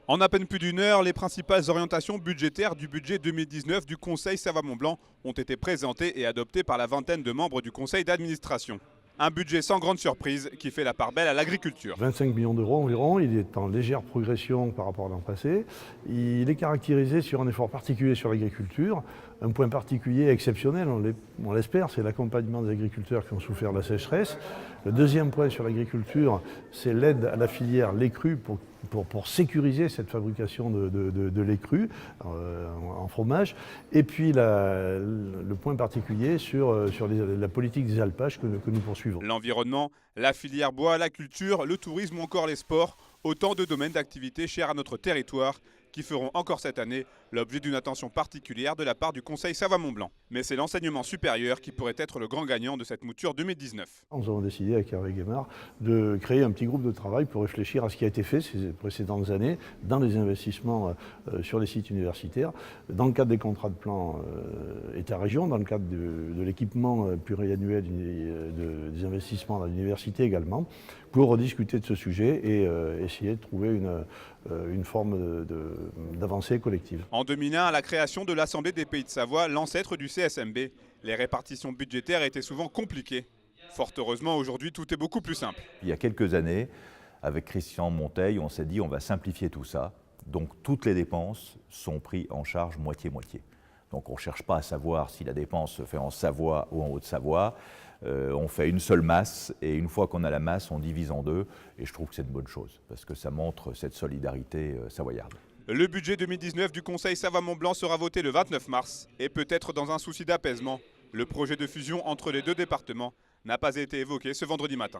En à peine plus d'une heure, les principales orientations budgétaires du budget 2019 du Conseil Savoie-Mont-Blanc ont été présentées et adoptées par la vingtaine de membres du conseil d'administration. Un budget sans grande surprise qui fait la part belle à l'agriculture. 25 millions d'euros environ, il est en légère progression par rapport à l'an passé. Il est caractérisé sur un effort particulier sur l'agriculture. Un point particulier exceptionnel, on l'espère, c'est l'accompagnement des agriculteurs qui ont souffert de la sécheresse. Le deuxième point sur l'agriculture, c'est l'aide à la filière lait cru pour sécuriser cette fabrication de lait cru en fromage. Et puis le point particulier sur la politique des alpages que nous poursuivons. L'environnement, la filière bois, la culture, le tourisme ou encore les sports, autant de domaines d'activité chers à notre territoire qui feront encore cette année l'objet d'une attention particulière de la part du Conseil Savoie-Mont-Blanc. Mais c'est l'enseignement supérieur qui pourrait être le grand gagnant de cette mouture 2019. Nous avons décidé avec Hervé Guémard de créer un petit groupe de travail pour réfléchir à ce qui a été fait ces précédentes années dans les investissements sur les sites universitaires, dans le cadre des contrats de plan État-région, dans le cadre de l'équipement pluriannuel des investissements dans l'université également, pour rediscuter de ce sujet et essayer de trouver une forme d'avancée collective. En 2001, à la création de l'Assemblée des Pays de Savoie, l'ancêtre du CSMB, les répartitions budgétaires étaient souvent compliquées. Fort heureusement, aujourd'hui, tout est beaucoup plus simple. Il y a quelques années, avec Christian Monteil, on s'est dit on va simplifier tout ça. Donc toutes les dépenses sont prises en charge moitié-moitié. Donc on ne cherche pas à savoir si la dépense se fait en Savoie ou en Haute-Savoie. On fait une seule masse et une fois qu'on a la masse, on divise en deux. Et je trouve que c'est une bonne chose parce que ça montre cette solidarité savoyarde. Le budget 2019 du Conseil Savoie-Mont-Blanc sera voté le 29 mars et peut-être dans un souci d'apaisement. Le projet de fusion entre les deux départements n'a pas été évoqué ce vendredi matin.